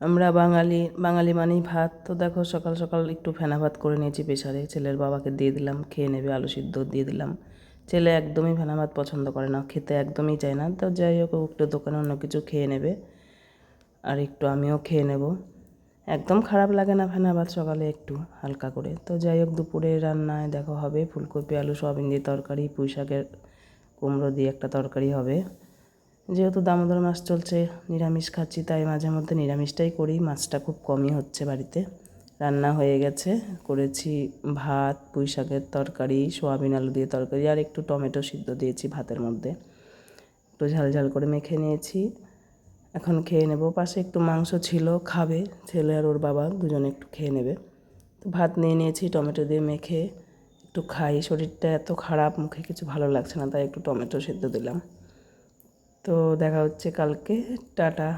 আমরা বাঙালি, বাঙালি মানেই ভাত। তো দেখো সকাল সকাল একটু ফেনা ভাত করে নিয়েছি প্রেসারে, ছেলের বাবাকে দিয়ে দিলাম, খেয়ে নেবে, আলু সিদ্ধ দিয়ে দিলাম। ছেলে একদমই ফেনা ভাত পছন্দ করে না, খেতে একদমই চায় না। তো যাই হোক, একটু দোকানে অন্য কিছু খেয়ে নেবে, আর একটু আমিও খেয়ে নেব। একদম খারাপ লাগে না ফেনা ভাত সকালে একটু হালকা করে। তো যাই হোক, দুপুরে রান্নায় দেখো হবে ফুলকপি আলু সয়াবিন দিয়ে তরকারি, পুঁই শাকের কুমড়ো দিয়ে একটা তরকারি হবে। যেহেতু দামোদর মাস চলছে, নিরামিষ খাচ্ছি, তাই মাঝে মধ্যে নিরামিষটাই করি। মাছটা খুব কমই হচ্ছে বাড়িতে। রান্না হয়ে গেছে, করেছি ভাত, পুঁই শাকের তরকারি, সোয়াবিন আলু দিয়ে তরকারি, আর একটু টমেটো সিদ্ধ দিয়েছি ভাতের মধ্যে, একটু ঝাল ঝাল করে মেখে নিয়েছি। এখন খেয়ে নেব। পাশে একটু মাংস ছিল, খাবে ছেলে আর ওর বাবা, দুজনে একটু খেয়ে নেবে। তো ভাত নিয়ে নিয়েছি, টমেটো দিয়ে মেখে একটু খাই। শরীরটা এত খারাপ, মুখে কিছু ভালো লাগছে না, তাই একটু টমেটো সিদ্ধ দিলাম। তো দেখা হচ্ছে কালকে। টাটা।